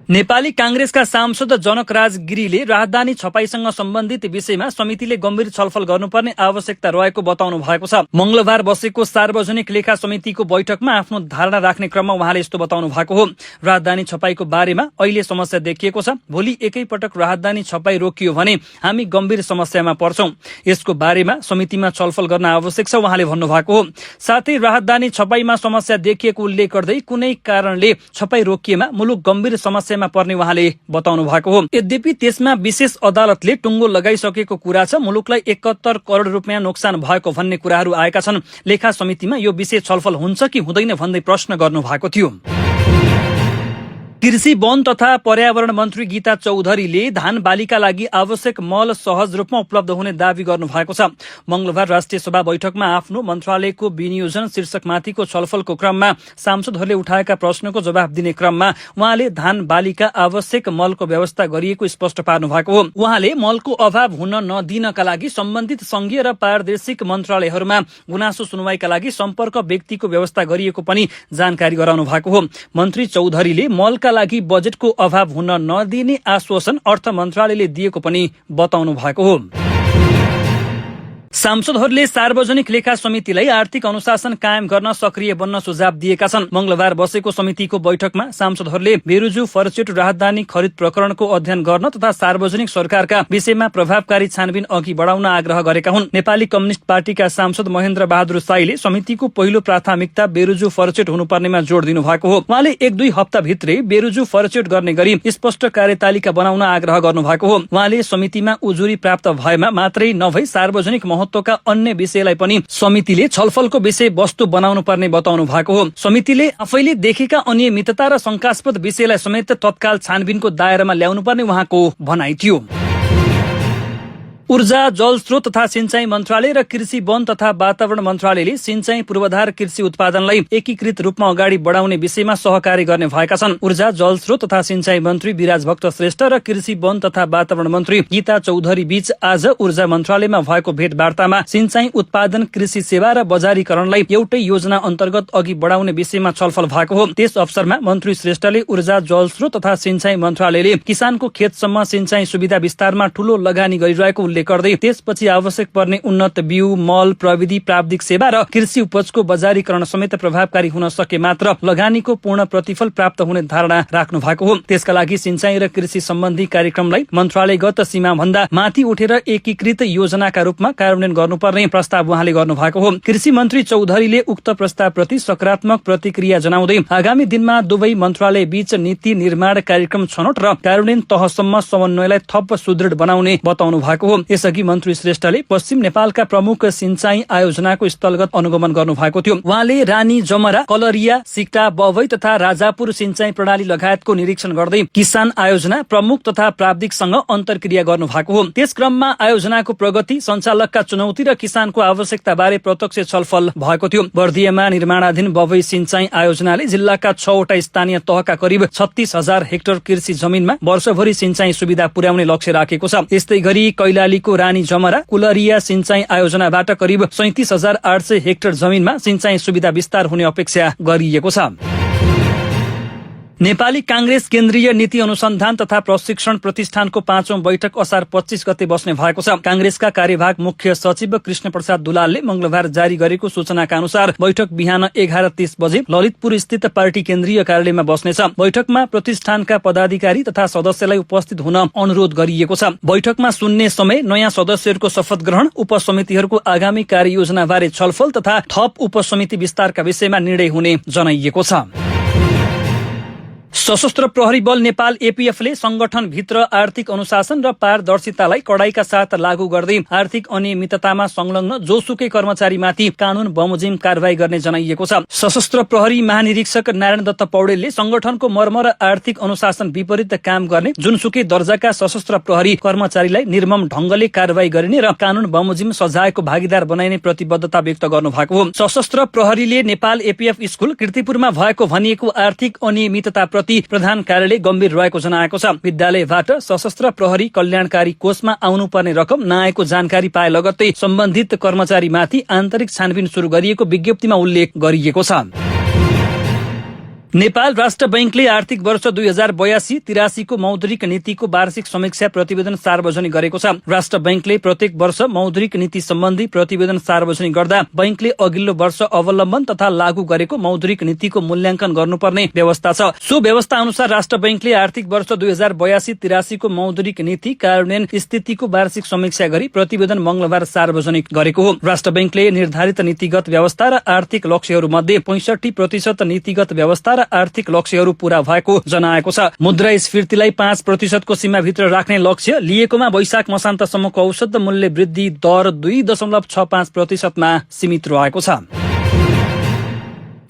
नेपाली कांग्रेसका सांसद जनकराज गिरीले राजधानी छपाईसँग सम्बन्धित विषयमा समितिले गम्भीर छलफल गर्नुपर्ने आवश्यकता रहेको बताउनु भएको छ। मंगलबार बसेको सार्वजनिक लेखा समितिको बैठकमा आफ्नो धारणा राख्ने क्रममा उहाँले यस्तो बताउनु भएको हो। राजधानी छपाईको बारेमा अहिले समस्या देखिएको छ। भोलि एकैपटक राजधानी छपाई रोकियो भने हामी गम्भीर समस्यामा पर्छौं। यसको बारेमा समितिमा छलफल गर्न आवश्यक छ उहाँले भन्नुभएको हो। साथै राजधानी छपाईमा समस्या देखिएको उल्लेख गर्दै कुनै कारणले छपाई रोकिएमा मुलुक गम्भीर समस्या पर्ने उहाँले बताउनु भएको हो। यद्यपि त्यसमा विशेष अदालतले टुङ्गो लगाइसकेको कुरा छ। मुलुकलाई 71 करोड रुपियाँ नोक्सान भएको भन्ने कुराहरू आएका छन्। लेखा समितिमा यो विषय छलफल हुन्छ कि हुँदैन भन्दै प्रश्न गर्नु भएको थियो। कृषि वन तथा पर्यावरण मन्त्री गीता चौधरीले धान बालीका लागि आवश्यक मल सहज रूपमा उपलब्ध हुने दावी गर्नु भएको छ। मंगलबार राष्ट्रिय सभा बैठकमा आफ्नो मन्त्रालयको विनियोजन शीर्षकमाथिको छलफलको क्रममा सांसदहरूले उठाएका प्रश्नको जवाफ दिने क्रममा उहाँले धान बालीका आवश्यक मलको व्यवस्था गरिएको स्पष्ट पार्नु भएको हो। उहाँले मलको अभाव हुन नदिनका लागि सम्बन्धित संघीय र प्रादेशिक मन्त्रालयहरूमा गुनासो सुनवाईका लागि सम्पर्क व्यक्तिको व्यवस्था गरिएको पनि जानकारी गराउनु भएको हो। मन्त्री चौधरीले मलका लागि बजेटको अभाव हुन नदिने आश्वासन अर्थ मन्त्रालयले दिएको पनि बताउनु भएको हो। सांसदहरूले सार्वजनिक लेखा समितिलाई आर्थिक अनुशासन कायम गर्न सक्रिय बन्न सुझाव दिएका छन्। मंगलबार बसेको समितिको बैठकमा सांसदहरूले बेरुजु फर्चेट राजधानी खरिद प्रकरणको अध्ययन गर्न तथा सार्वजनिक सरकारका विषयमा प्रभावकारी छानबिन अघि बढाउन आग्रह गरेका हुन्। नेपाली कम्युनिस्ट पार्टीका सांसद महेन्द्र बहादुर साईले समितिको पहिलो प्राथमिकता बेरुजु फर्चेट हुनुपर्नेमा जोड़ दिनु भएको हो। उहाँले 1-2 हप्ता भित्रै बेरुजु फर्चेट गर्ने गरी स्पष्ट कार्यतालिका बनाउन आग्रह गर्नु भएको हो। उहाँले समितिमा उजुरी प्राप्त भएमा मात्रै नभई सार्वजनिक महत्वका अन्य विषयलाई पनि समितिले छलफलको विषय वस्तु बनाउनु पर्ने बताउनु भएको हो। समितिले आफैले देखेका अनियमितता र शंकास्पद विषयलाई समेत तत्काल छानबिनको दायरामा ल्याउनु पर्ने उहाँको भनाइ थियो। ऊर्जा जलस्रोत तथा सिंचाई मन्त्रालय र कृषि वन तथा वातावरण मन्त्रालयले सिंचाई पूर्वाधार कृषि उत्पादनलाई एकीकृत रूपमा अगाडि बढाउने विषयमा सहकार्य गर्ने भएका छन्। ऊर्जा जलस्रोत तथा सिंचाई मन्त्री विराज भक्त श्रेष्ठ र कृषि वन तथा वातावरण मन्त्री गीता चौधरी बीच आज ऊर्जा मन्त्रालयमा भएको भेटवार्तामा सिंचाई उत्पादन कृषि सेवा र बजारीकरणलाई एउटै योजना अन्तर्गत अघि बढाउने विषयमा छलफल भएको हो। त्यस अवसरमा मन्त्री श्रेष्ठले ऊर्जा जलस्रोत तथा सिंचाई मन्त्रालयले किसानको खेतसम्म सिंचाई सुविधा विस्तारमा ठूलो लगानी गरिरहेको गर्दै त्यसपछि आवश्यक पर्ने उन्नत बिउ मल प्रविधि प्राविधिक सेवा र कृषि उपजको बजारीकरण समेत प्रभावकारी हुन सके मात्र लगानीको पूर्ण प्रतिफल प्राप्त हुने धारणा राख्नु भएको हो। त्यसका लागि सिंचाई र कृषि सम्बन्धी कार्यक्रमलाई मन्त्रालयगत सीमा भन्दा माथि उठेर एकीकृत योजनाका रूपमा कार्यान्वयन गर्नुपर्ने प्रस्ताव उहाँले गर्नु भएको हो। कृषि मन्त्री चौधरीले उक्त प्रस्तावप्रति सकारात्मक प्रतिक्रिया जनाउँदै आगामी दिनमा दुवै मन्त्रालय बीच नीति निर्माण कार्यक्रम छनौट र कार्यान्वयन तहसम्म समन्वयलाई थप सुदृढ बनाउने बताउनु भएको हो। यसअघि मन्त्री श्रेष्ठले पश्चिम नेपालका प्रमुख सिंचाई आयोजनाको स्थलगत अनुगमन गर्नु भएको थियो। उहाँले रानी जमरा, कलरिया, सिक्टा, बवै तथा राजापुर सिंचाई प्रणाली लगायतको निरीक्षण गर्दै किसान आयोजना प्रमुख तथा प्राविधिकसँग अन्तर्क्रिया गर्नु भएको हो। त्यस क्रममा आयोजनाको प्रगति, सञ्चालकका चुनौती र किसानको आवश्यकता बारे प्रत्यक्ष छलफल भएको थियो। बर्दियामा निर्माणाधीन बवै सिंचाई आयोजनाले जिल्लाका 6वटा स्थानीय तहका करिब 36,000 हेक्टर कृषि जमिनमा वर्षभरि सिंचाई सुविधा पुर्याउने लक्ष्य राखेको छ। यस्तै गरी कैलालीको रानी जमरा, कुलरिया सिंचाई आयोजनाबाट करिब 37,800 हेक्टर जमिनमा सिंचाई सुविधा विस्तार हुने अपेक्षा गरिएको छ। नेपाली कांग्रेस केन्द्रीय नीति अनुसन्धान तथा प्रशिक्षण प्रतिष्ठानको 5औं बैठक असार 25 गते बस्ने भएको छ। कांग्रेसका कार्यवाहक मुख्य सचिव कृष्ण प्रसाद दुलालले मंगलबार जारी गरेको सूचनाका अनुसार बैठक बिहान 11:30 बजे ललितपुर स्थित पार्टी केन्द्रीय कार्यालयमा बस्नेछ। बैठकमा प्रतिष्ठानका पदाधिकारी तथा सदस्यलाई उपस्थित हुन अनुरोध गरिएको छ। बैठकमा सुन्ने समय नयाँ सदस्यहरूको शपथ ग्रहण, उपसमितिहरूको आगामी कार्ययोजना बारे छलफल तथा थप उपसमिति विस्तारका विषयमा निर्णय हुने जनाइएको छ। सशस्त्र प्रहरी बल नेपाल एपीएफले संगठनभित्र आर्थिक अनुशासन र पारदर्शितालाई कडाईका साथ लागू गर्दै आर्थिक अनियमिततामा संलग्न जोसुकै कर्मचारीमाथि कानून बमोजिम कारवाही गर्ने जनाइएको छ। सशस्त्र प्रहरी महानिरीक्षक नारायण दत्त पौडेलले संगठनको मर्म र आर्थिक अनुशासन विपरीत काम गर्ने जुनसुकै दर्जाका सशस्त्र प्रहरी कर्मचारीलाई निर्मम ढंगले कारवाही गरिने र कानून बमोजिम सजायको भागीदार बनाइने प्रतिबद्धता व्यक्त गर्नु भएको हो। सशस्त्र प्रहरीले नेपाल एपीएफ स्कूल कीर्तिपुरमा भएको भनिएको आर्थिक अनियमितता प्रति प्रधान कार्यालय गम्भीर रहेको जनाएको छ। विद्यालयबाट सशस्त्र प्रहरी कल्याणकारी कोषमा आउनुपर्ने रकम नआएको जानकारी पाए लगत्तै सम्बन्धित कर्मचारीमाथि आन्तरिक छानबिन शुरू गरिएको विज्ञप्तिमा उल्लेख गरिएको छ। नेपाल राष्ट्र बैंकले आर्थिक वर्ष 2082-83 को मौद्रिक नीतिको वार्षिक समीक्षा प्रतिवेदन सार्वजनिक गरेको छ। राष्ट्र बैंकले प्रत्येक वर्ष मौद्रिक नीति सम्बन्धी प्रतिवेदन सार्वजनिक गर्दा बैंकले अघिल्लो वर्ष अवलम्बन तथा लागू गरेको मौद्रिक नीतिको मूल्याङ्कन गर्नुपर्ने व्यवस्था छ। सो व्यवस्था अनुसार राष्ट्र बैंकले आर्थिक वर्ष 2082-83 को मौद्रिक नीति कार्यान्वयन स्थितिको वार्षिक समीक्षा गरी प्रतिवेदन मंगलबार सार्वजनिक गरेको हो। राष्ट्र बैंकले निर्धारित नीतिगत व्यवस्था र आर्थिक लक्ष्यहरू मध्ये 65% नीतिगत व्यवस्था र आर्थिक लक्ष्यहरू पूरा भएको जनाएको छ। मुद्रास्फीतिलाई 5% को सीमाभित्र राख्ने लक्ष्य लिएकोमा वैशाख मसान्तसम्मको औसत मूल्य वृद्धि दर 2.65% मा सीमित रहेको छ।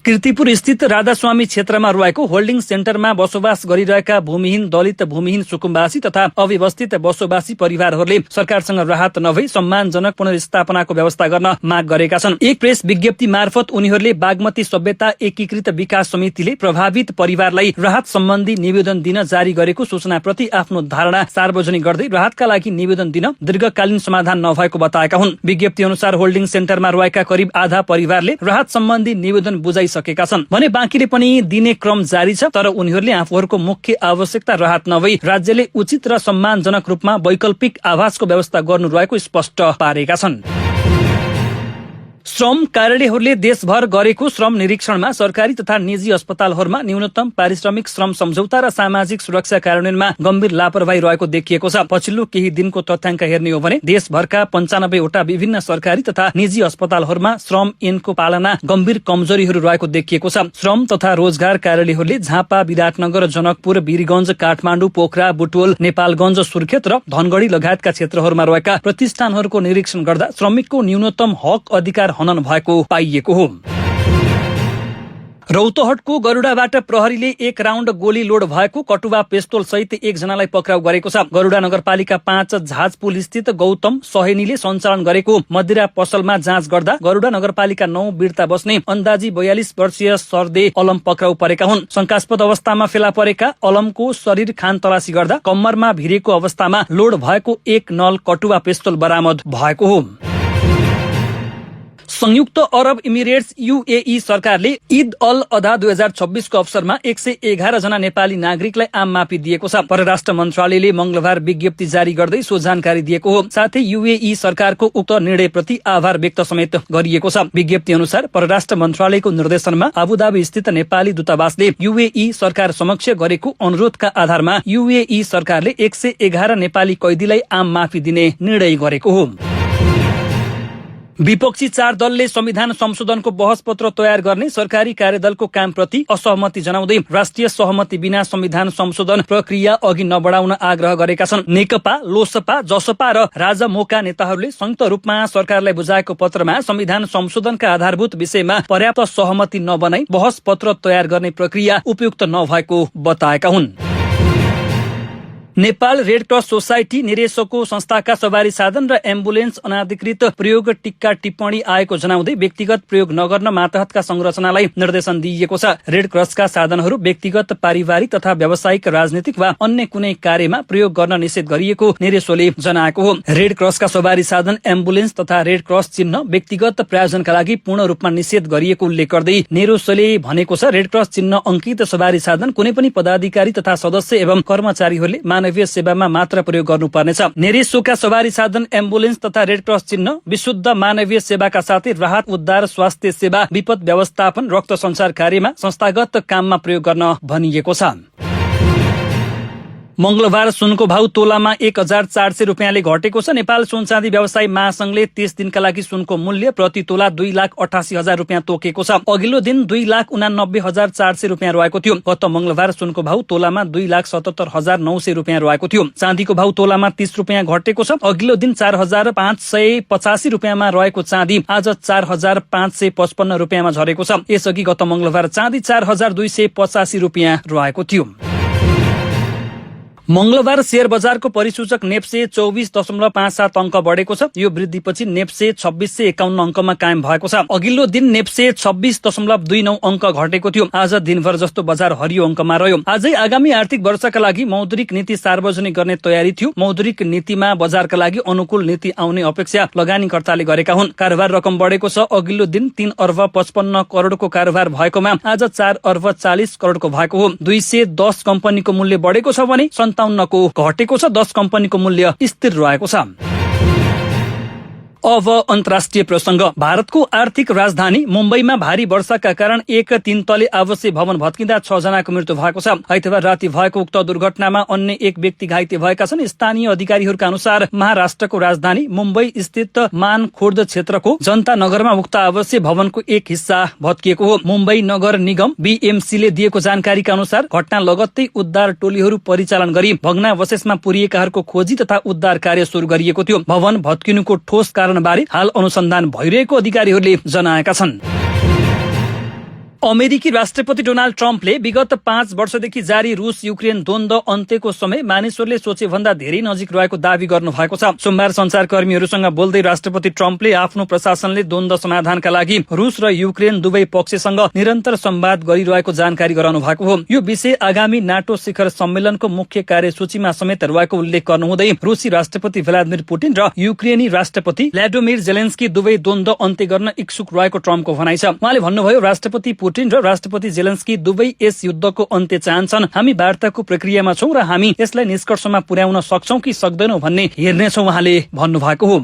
कीर्तिपुर स्थित राधास्वामी क्षेत्रमा रहेको होल्डिङ सेन्टरमा बसोबास गरिरहेका भूमिहीन दलित, भूमिहीन सुकुम्बासी तथा अव्यवस्थित बसोबासी परिवारहरूले सरकारसँग राहत नभई सम्मानजनक पुनर्स्थापनाको व्यवस्था गर्न माग गरेका छन्। एक प्रेस विज्ञप्ति मार्फत उनीहरूले बागमती सभ्यता एकीकृत विकास समितिले प्रभावित परिवारलाई राहत सम्बन्धी निवेदन दिन जारी गरेको सूचनाप्रति आफ्नो धारणा सार्वजनिक गर्दै राहतका लागि निवेदन दिन दीर्घकालीन समाधान नभएको बताएका हुन्। विज्ञप्ति अनुसार होल्डिङ सेन्टरमा रहेका करिब आधा परिवारले राहत सम्बन्धी निवेदन बुझाइसकेका छन् भने बाँकीले पनि दिने क्रम जारी छ। तर उनीहरूले आफूहरूको मुख्य आवश्यकता राहत नभई राज्यले उचित र सम्मानजनक रूपमा वैकल्पिक आवासको व्यवस्था गर्नु रहेको स्पष्ट पारेका छन्। श्रम कार्यालयहरूले देशभर गरेको श्रम निरीक्षणमा सरकारी तथा निजी अस्पतालहरूमा न्यूनतम पारिश्रमिक श्रम सम्झौता र सामाजिक सुरक्षा कार्यान्वयनमा गम्भीर लापरवाही रहेको देखिएको छ। पछिल्लो केही दिनको तथ्याङ्क हेर्ने हो भने देशभरका 95 वटा विभिन्न सरकारी तथा निजी अस्पतालहरूमा श्रम ऐनको पालना गम्भीर कमजोरीहरू रहेको देखिएको छ। श्रम तथा रोजगार कार्यालयहरूले झापा, विराटनगर, जनकपुर, वीरगञ्ज, काठमाडौँ, पोखरा, बुटवल, नेपालगञ्ज, सुर्खेत र धनगढ़ी लगायतका क्षेत्रहरूमा रहेका प्रतिष्ठानहरूको निरीक्षण गर्दा श्रमिकको न्यूनतम हक अधिकार हनन भएको पाइएको हो। रौतहटको गरुडाबाट प्रहरीले 1 राउण्ड गोली लोड भएको कटुवा पिस्तोल सहित 1 जनालाई पक्राउ गरेको छ। गरुडा नगरपालिका 5 झाजपुल स्थित गौतम सहेनीले सञ्चालन गरेको मदिरा पसलमा जाँच गर्दा गरुडा नगरपालिका 9 बिर्ता बस्ने अन्दाजी 42 वर्षीय सरदे अलम पक्राउ परेका हुन्। शंकास्पद अवस्थामा फेला परेका अलमको शरीर खान तलासी गर्दा कम्मरमा भिरेको अवस्थामा लोड भएको 1 नल कटुवा पिस्तोल बरामद भएको हो। संयुक्त अरब इमिरेट्स यूएई सरकारले ईद अल अधा 2026 को अवसरमा 111 जना नेपाली नागरिकलाई आम माफी दिएको छ। परराष्ट्र मन्त्रालयले मंगलबार विज्ञप्ति जारी गर्दै सो जानकारी दिएको हो। साथै यूएई सरकारको उक्त निर्णयप्रति आभार व्यक्त समेत गरिएको छ। विज्ञप्ति अनुसार परराष्ट्र मन्त्रालयको निर्देशनमा अबुधाबी स्थित नेपाली दूतावासले यूएई सरकार समक्ष गरेको अनुरोधका आधारमा यूएई सरकारले 111 नेपाली कैदीलाई आम माफी दिने निर्णय गरेको हो। विपक्षी 4 दलले संविधान संशोधनको बहस पत्र तयार गर्ने सरकारी कार्यदलको कामप्रति असहमति जनाउँदै राष्ट्रिय सहमति बिना संविधान संशोधन प्रक्रिया अघि नबढाउन आग्रह गरेका छन्। नेकपा, लोसपा, जसपा र राजमोका नेताहरूले संयुक्त रूपमा सरकारलाई बुझाएको पत्रमा संविधान संशोधनका आधारभूत विषयमा पर्याप्त सहमति नबनाई बहस पत्र तयार गर्ने प्रक्रिया उपयुक्त नभएको बताएका हुन्। नेपाल रेड क्रस सोसाइटी निरेशको संस्थाका सवारी साधन र एम्बुलेन्स अनाधिकृत प्रयोग टिक्का टिप्पणी आएको जनाउँदै व्यक्तिगत प्रयोग नगर्न मातहतका संरचनालाई निर्देशन दिइएको छ। रेड क्रसका साधनहरू व्यक्तिगत, पारिवारिक तथा व्यावसायिक, राजनीतिक वा अन्य कुनै कार्यमा प्रयोग गर्न निषेध गरिएको निरेशोले जनाएको हो। रेड क्रसका सवारी साधन, एम्बुलेन्स तथा रेड क्रस चिन्ह व्यक्तिगत प्रयोजनका लागि पूर्ण रूपमा निषेध गरिएको उल्लेख गर्दै निरेशोले भनेको छ, रेड क्रस चिन्ह अंकित सवारी साधन कुनै पनि पदाधिकारी तथा सदस्य एवं कर्मचारीहरूले मानवीय सेवामा मात्र प्रयोग गर्नुपर्नेछ। नेरेसोका सवारी साधन, एम्बुलेन्स तथा रेड क्रस चिन्ह विशुद्ध मानवीय सेवाका साथै राहत, उद्धार, स्वास्थ्य सेवा, विपद व्यवस्थापन, रक्त संचार कार्यमा संस्थागत काममा प्रयोग गर्न भनिएको छ। मंगलबार सुनको भाउ तोलामा 1400 रुपियाँले घटेको छ। नेपाल सुन चाँदी व्यवसायी महासंघले 30 दिनका लागि सुनको मूल्य प्रति तोला 2,88,000 रुपियाँ तोकेको छ। अघिल्लो दिन 2,89,400 रुपियाँ रहेको थियो। गत मंगलबार सुनको भाउ तोलामा 2,77,900 रुपियाँ रहेको थियो। चाँदीको भाउ तोलामा 30 रुपियाँ घटेको छ। अघिल्लो दिन 4,585 रुपियाँमा रहेको चाँदी आज 4,555 रुपियाँमा झरेको छ। यसअघि गत मंगलबार चाँदी 4,285 रुपियाँ रहेको थियो। मंगलबार शेयर बजारको परिसूचक नेप्से 24.57 अंक बढेको छ। यो वृद्धिपछि नेप्से 2651 अंकमा कायम भएको छ। अघिल्लो दिन नेप्से 26.29 अंक घटेको थियो। आज दिनभर जस्तो बजार हरियो अंकमा रह्यो। आजै आगामी आर्थिक वर्षका लागि मौद्रिक नीति सार्वजनिक गर्ने तयारी थियो। मौद्रिक नीतिमा बजारका लागि अनुकूल नीति आउने अपेक्षा लगानीकर्ताले गरेका हुन्। कारोबार रकम बढेको छ। अघिल्लो दिन 3 अर्ब 55 करोडको कारोबार भएकोमा आज 4 अर्ब 40 करोडको भएको हो। 210 कम्पनीको मूल्य बढेको छ भने 57 को घटेको छ। 10 कम्पनीको मूल्य स्थिर रहेको छ। अब अन्तर्राष्ट्रिय प्रसंग। भारतको आर्थिक राजधानी मुम्बईमा भारी वर्षाका कारण एक 3 तले आवासीय भवन भत्किँदा 6 जनाको मृत्यु भएको छ। आइतबार राति भएको उक्त दुर्घटनामा अन्य एक व्यक्ति घाइते भएका छन्। स्थानीय अधिकारीहरूका अनुसार महाराष्ट्रको राजधानी मुम्बई स्थित मानखुर्द क्षेत्रको जनता नगरमा उक्त आवासीय भवनको एक हिस्सा भत्किएको हो। मुम्बई नगर निगम बीएमसीले दिएको जानकारीका अनुसार घटना लगत्तै उद्धार टोलीहरू परिचालन गरी भग्नावशेषमा पुरिएकाहरूको खोजी तथा उद्धार कार्य शुरू गरिएको थियो। भवन भत्किनुको ठोस बारे हाल अनुसन्धान भइरहेको अधिकारीहरूले जनाएका छन्। अमेरिकी राष्ट्रपति डोनाल्ड ट्रम्पले विगत 5 वर्षदेखि जारी रूस युक्रेन द्वन्द्व अन्त्यको समय मानिसहरूले सोचे भन्दा धेरै नजिक रहेको दावी गर्नु भएको छ। सोमबार संचारकर्मीहरूसँग बोल्दै राष्ट्रपति ट्रम्पले आफ्नो प्रशासनले द्वन्द्व समाधानका लागि रूस र युक्रेन दुवै पक्षसँग निरन्तर संवाद गरिरहेको जानकारी गराउनु भएको हो। यो विषय आगामी नाटो शिखर सम्मेलनको मुख्य कार्यसूचीमा समेत रहेको उल्लेख गर्नुहुँदै रूसी राष्ट्रपति भ्लादिमिर पुटिन र युक्रेनी राष्ट्रपति भ्लादिमिर जेलेन्स्की दुवै द्वन्द्व अन्त्य गर्न इच्छुक रहेको ट्रम्पको भनाइ छ। उहाँले भन्नुभयो, राष्ट्रपति पुटिन र राष्ट्रपति जेलेन्स्की दुवै यस युद्धको अन्त्य चाहन्छन्। हामी वार्ताको प्रक्रियामा छौं र हामी यसलाई निष्कर्षमा पुर्याउन सक्छौं कि सक्दैनौं भन्ने हेर्नेछौं, उहाँले भन्नुभएको हो।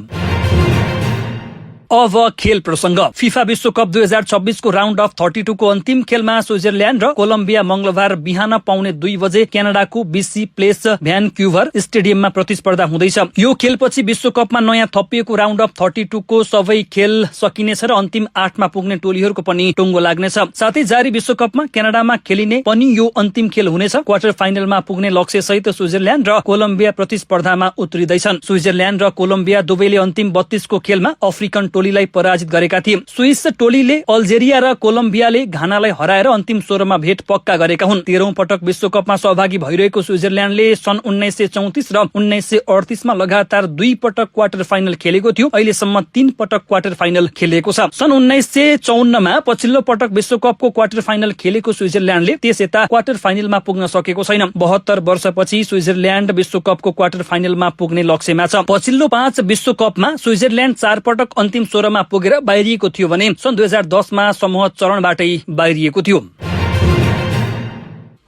अब खेल प्रसंग। फिफा विश्वकप 2026 को राउन्ड अफ 32 को अन्तिम खेलमा स्विजरल्याण्ड र कोलम्बिया मंगलबार बिहान पाउने 2 बजे क्यानाडाको बीसी प्लेस भ्यानक्युभर स्टेडियममा प्रतिस्पर्धा हुँदैछ। यो खेलपछि विश्वकपमा नयाँ थपिएको राउन्ड अफ 32 को सबै खेल सकिनेछ र अन्तिम 8 मा पुग्ने टोलीहरूको पनि टुङ्गो लाग्नेछ। साथै जारी विश्वकपमा क्यानाडामा खेलिने पनि यो अन्तिम खेल हुनेछ। क्वार्टर फाइनलमा पुग्ने लक्ष्य सहित स्विजरल्याण्ड र कोलम्बिया प्रतिस्पर्धामा उत्रिँदैछन्। स्विजरल्याण्ड र कोलम्बिया दुवैले अन्तिम 32 को खेलमा अफ्रिकन टोलीलाई पराजित गरेका थिए। स्विस टोलीले अल्जेरिया र कोलम्बियाले घानालाई हराएर अन्तिम 16 मा भेट पक्का गरेका हुन्। 13औं पटक विश्वकपमा सहभागी भइरहेको स्विजरल्याण्डले सन् 1934 र 1938 मा लगातार 2 पटक क्वार्टर फाइनल खेलेको थियो। अहिलेसम्म 3 पटक क्वार्टर फाइनल खेलेको छ। सन् 1954 मा पछिल्लो पटक विश्वकपको क्वार्टर फाइनल खेलेको स्विजरल्याण्डले त्यस यता क्वार्टर फाइनलमा पुग्न सकेको छैन। 72 वर्षपछि स्विजरल्याण्ड विश्वकपको क्वार्टर फाइनलमा पुग्ने लक्ष्यमा छ। पछिल्लो 5 विश्वकपमा स्विजरल्याण्ड 4 पटक अन्तिम 16 मा पुगेर बाहिरिएको थियो भने सन् 2010 मा समूह चरणबाटै बाहिरिएको थियो।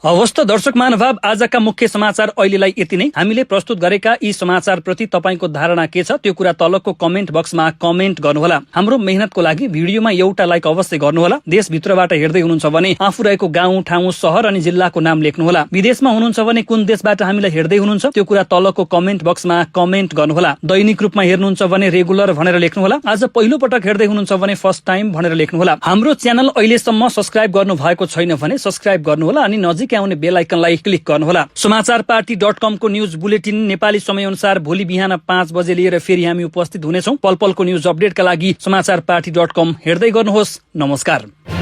हवस् त दर्शक महानुभाव, आजका मुख्य समाचार अहिलेलाई यति नै। हामीले प्रस्तुत गरेका यी समाचार प्रति तपाईको धारणा के छ त्यो कुरा तलको कमेन्ट बक्समा कमेन्ट गर्नुहोला। हाम्रो मेहनतको लागि भिडियोमा एउटा लाइक अवश्य गर्नुहोला। देशभित्रबाट हेर्दै हुनुहुन्छ भने आफू रहेको गाउँ ठाउँ शहर अनि जिल्लाको नाम लेख्नुहोला। विदेशमा हुनुहुन्छ भने कुन देशबाट हामीलाई हेर्दै हुनुहुन्छ त्यो कुरा तलको कमेन्ट बक्समा कमेन्ट गर्नुहोला। दैनिक रूपमा हेर्नुहुन्छ भने रेगुलर भनेर लेख्नुहोला। आज पहिलो पटक हेर्दै हुनुहुन्छ भने फर्स्ट टाइम भनेर लेख्नुहोला। हाम्रो च्यानल अहिलेसम्म सब्स्क्राइब गर्नु भएको छैन भने सब्स्क्राइब गर्नुहोला अनि नजिक आउने बेल आइकनलाई क्लिक गर्नुहोला। समाचारपार्टी.com को न्यूज बुलेटिन नेपाली समय अनुसार भोलि बिहान 5 बजे लिएर फेरि हामी उपस्थित हुनेछौं। पल पलको न्यूज अपडेटका लागि समाचारपार्टी.com हेर्दै गर्नुहोस्। नमस्कार।